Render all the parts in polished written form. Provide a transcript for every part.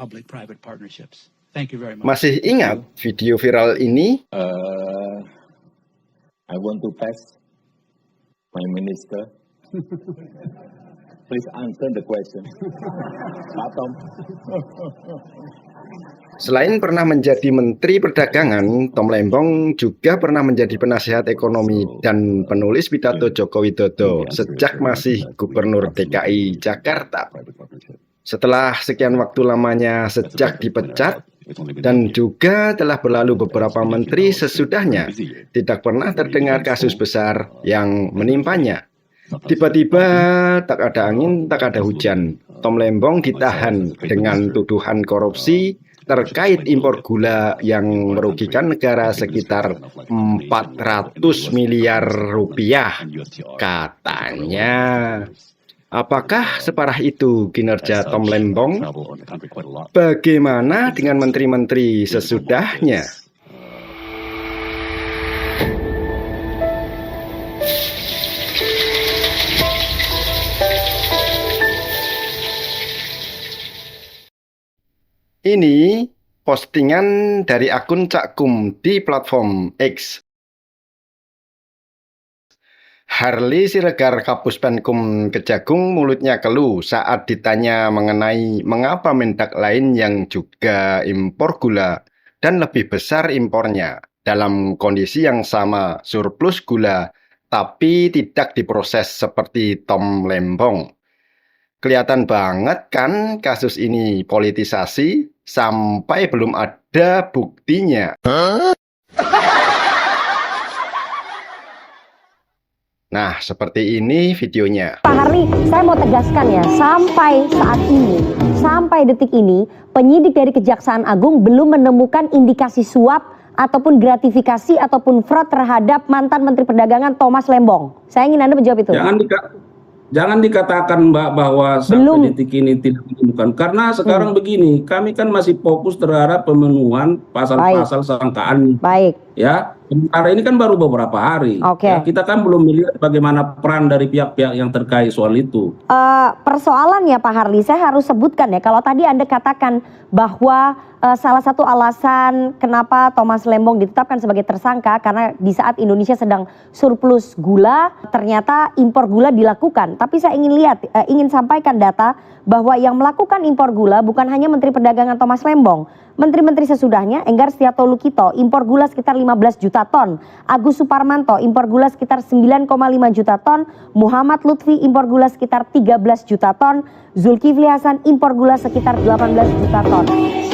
public-private partnerships. Thank you very much. Masih ingat video viral ini? I want to test my minister. Please answer the question. Pak Tom. Selain pernah menjadi Menteri Perdagangan, Tom Lembong juga pernah menjadi penasihat ekonomi dan penulis pidato Joko Widodo sejak masih Gubernur DKI Jakarta. Setelah sekian waktu lamanya sejak dipecat, dan juga telah berlalu beberapa menteri sesudahnya, tidak pernah terdengar kasus besar yang menimpanya. Tiba-tiba tak ada angin, tak ada hujan. Tom Lembong ditahan dengan tuduhan korupsi terkait impor gula yang merugikan negara sekitar 400 miliar rupiah. Katanya, apakah separah itu kinerja Tom Lembong? Bagaimana dengan menteri-menteri sesudahnya? Ini postingan dari akun Cak Kum di platform X. Harley Siregar Kapus Penkum Kejagung mulutnya keluh saat ditanya mengenai mengapa Mendak lain yang juga impor gula dan lebih besar impornya dalam kondisi yang sama surplus gula tapi tidak diproses seperti Tom Lembong. Kelihatan banget kan kasus ini politisasi sampai belum ada buktinya. Nah, seperti ini videonya. Pak Harley, saya mau tegaskan ya, sampai saat ini, sampai detik ini, penyidik dari Kejaksaan Agung belum menemukan indikasi suap ataupun gratifikasi ataupun fraud terhadap mantan Menteri Perdagangan Thomas Lembong. Saya ingin Anda menjawab itu. Jangan dikatakan Mbak bahwa sampai detik ini tidak ditemukan. Karena sekarang begini, kami kan masih fokus terhadap pemenuhan pasal-pasal sangkaan. Baik. Ya, sementara ini kan baru beberapa hari. Ya, kita kan belum melihat bagaimana peran dari pihak-pihak yang terkait soal itu. Persoalannya Pak Harley, saya harus sebutkan ya, kalau tadi Anda katakan bahwa salah satu alasan kenapa Thomas Lembong ditetapkan sebagai tersangka karena di saat Indonesia sedang surplus gula, ternyata impor gula dilakukan. Tapi saya ingin sampaikan data bahwa yang melakukan impor gula bukan hanya Menteri Perdagangan Thomas Lembong. Menteri-menteri sesudahnya, Enggar Setiato Lukito, impor gula sekitar 15 juta ton. Agus Suparmanto, impor gula sekitar 9,5 juta ton. Muhammad Lutfi, impor gula sekitar 13 juta ton. Zulkifli Hasan, impor gula sekitar 18 juta ton.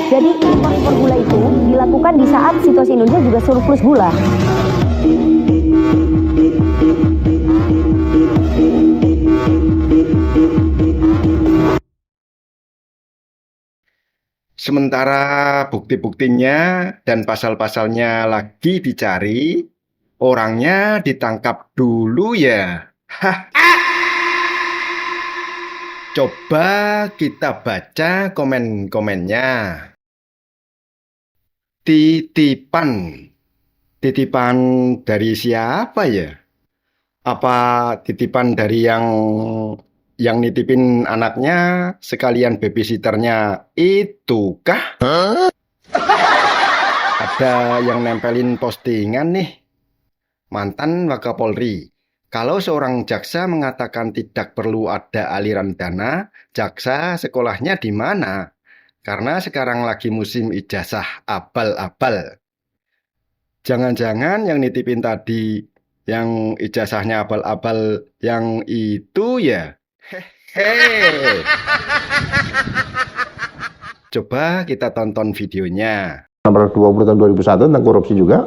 Jadi impor gula itu dilakukan di saat situasi Indonesia juga surplus gula. Sementara bukti-buktinya dan pasal-pasalnya lagi dicari, orangnya ditangkap dulu ya. Coba kita baca komen-komennya. Titipan dari siapa ya? Apa titipan dari yang nitipin anaknya sekalian babysitternya itu kah? Ada yang nempelin postingan nih. Mantan Wakapolri. Kalau seorang jaksa mengatakan tidak perlu ada aliran dana, jaksa sekolahnya di mana? Karena sekarang lagi musim ijazah abal-abal. Jangan-jangan yang nitipin tadi yang ijazahnya abal-abal yang itu ya? Hehehe. Coba kita tonton videonya. Nomor 20 tahun 2001 tentang korupsi juga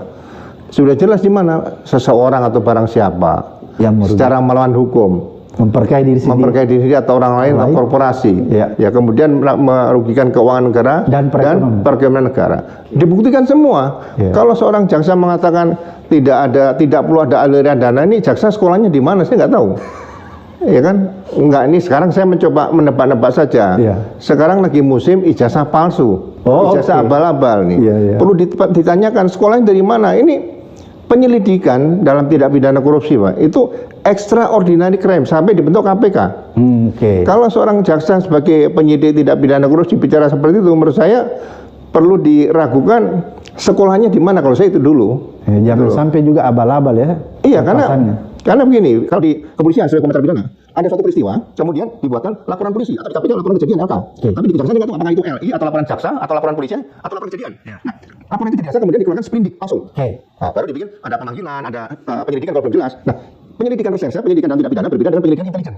sudah jelas di mana seseorang atau barang siapa yang secara melawan hukum memperkaya diri atau orang lain atau korporasi ya kemudian merugikan keuangan negara dan perekonomian negara. Dibuktikan semua. Kalau seorang jaksa mengatakan tidak perlu ada aliran dana, ini jaksa sekolahnya di mana saya nggak tahu. Ya kan, enggak, ini sekarang saya mencoba menebak-nebak saja. Sekarang lagi musim ijazah palsu, ijazah abal-abal nih. Perlu ditanyakan sekolahnya dari mana. Ini penyelidikan dalam tindak pidana korupsi, Pak. Itu extraordinary crime sampai dibentuk KPK. Oke. Kalau seorang jaksa sebagai penyidik tindak pidana korupsi bicara seperti itu, menurut saya perlu diragukan sekolahnya di mana. Kalau saya itu dulu. Jangan sampai juga abal-abal ya. Iya, karena begini, kalau di kepolisian sebagai komentar pidana, ada suatu peristiwa, kemudian dibuatkan laporan polisi atau di KPK laporan kejadian LK. Tapi di kejaksaan nggak tahu apakah itu LI atau laporan jaksa atau laporan polisian atau laporan kejadian. Nah, laporan itu biasa kemudian dikeluarkan sprindik langsung. Nah, baru dibikin ada pemanggilan, ada penyelidikan kalau belum jelas. Nah, penyelidikan reserse, penyelidikan dan tindak pidana berbeda dengan penyelidikan intelijen.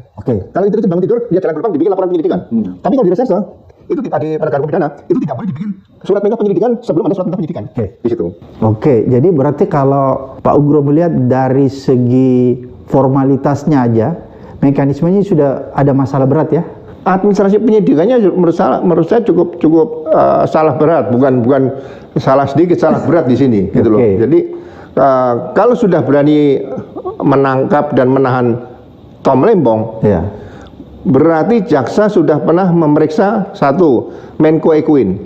Kalau intelijen bangun tidur, dia jalan gerbang dibikin laporan penyelidikan. Tapi kalau di reserse itu di penegakan hukum pidana itu tidak boleh dibikin surat perintah penyelidikan sebelum ada surat perintah penyidikan. Di situ. Jadi berarti kalau Pak Ugro melihat dari segi formalitasnya aja, mekanismenya sudah ada masalah berat ya? Administrasi penyidikannya menurut saya cukup salah berat, bukan salah sedikit, salah berat di sini, gitu loh. Jadi kalau sudah berani menangkap dan menahan Tom Lembong, berarti jaksa sudah pernah memeriksa satu Menko Ekuin,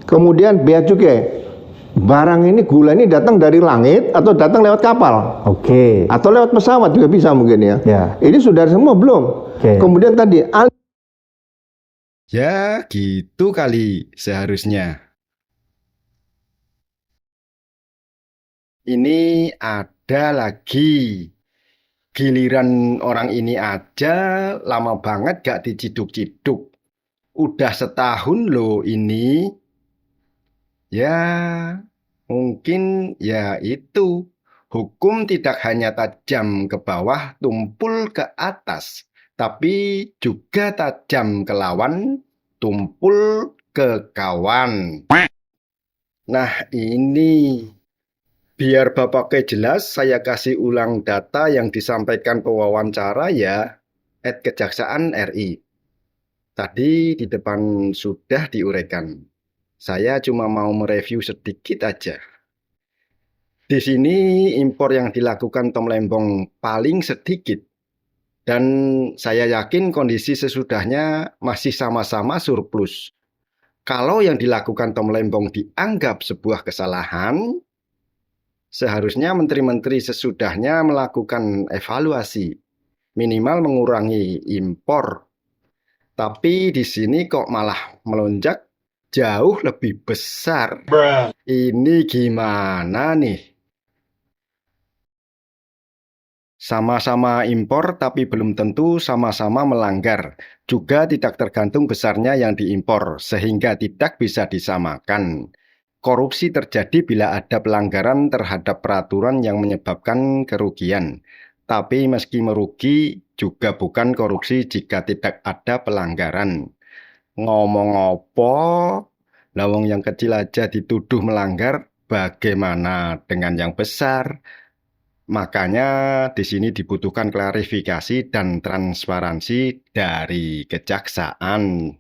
kemudian bea cukai. Barang ini, gula ini datang dari langit atau datang lewat kapal, atau lewat pesawat juga bisa mungkin ya. Ini sudah semua belum. Kemudian tadi Ya gitu kali seharusnya. Ini ada lagi. Giliran orang ini aja lama banget gak diciduk-ciduk. Udah setahun loh ini. Ya mungkin ya itu. Hukum tidak hanya tajam ke bawah, tumpul ke atas. Tapi juga tajam ke lawan, tumpul ke kawan. Nah ini, biar Bapaknya jelas, saya kasih ulang data yang disampaikan pewawancara ya, @Kejaksaan RI. Tadi di depan sudah diuraikan. Saya cuma mau mereview sedikit aja. Di sini impor yang dilakukan Tom Lembong paling sedikit. Dan saya yakin kondisi sesudahnya masih sama-sama surplus. Kalau yang dilakukan Tom Lembong dianggap sebuah kesalahan, seharusnya menteri-menteri sesudahnya melakukan evaluasi, minimal mengurangi impor. Tapi di sini kok malah melonjak jauh lebih besar. Ini gimana nih? Sama-sama impor tapi belum tentu sama-sama melanggar. Juga tidak tergantung besarnya yang diimpor, sehingga tidak bisa disamakan. Korupsi terjadi bila ada pelanggaran terhadap peraturan yang menyebabkan kerugian. Tapi meski merugi, juga bukan korupsi jika tidak ada pelanggaran. Ngomong apa? Lawang yang kecil aja dituduh melanggar, bagaimana dengan yang besar? Makanya di sini dibutuhkan klarifikasi dan transparansi dari kejaksaan.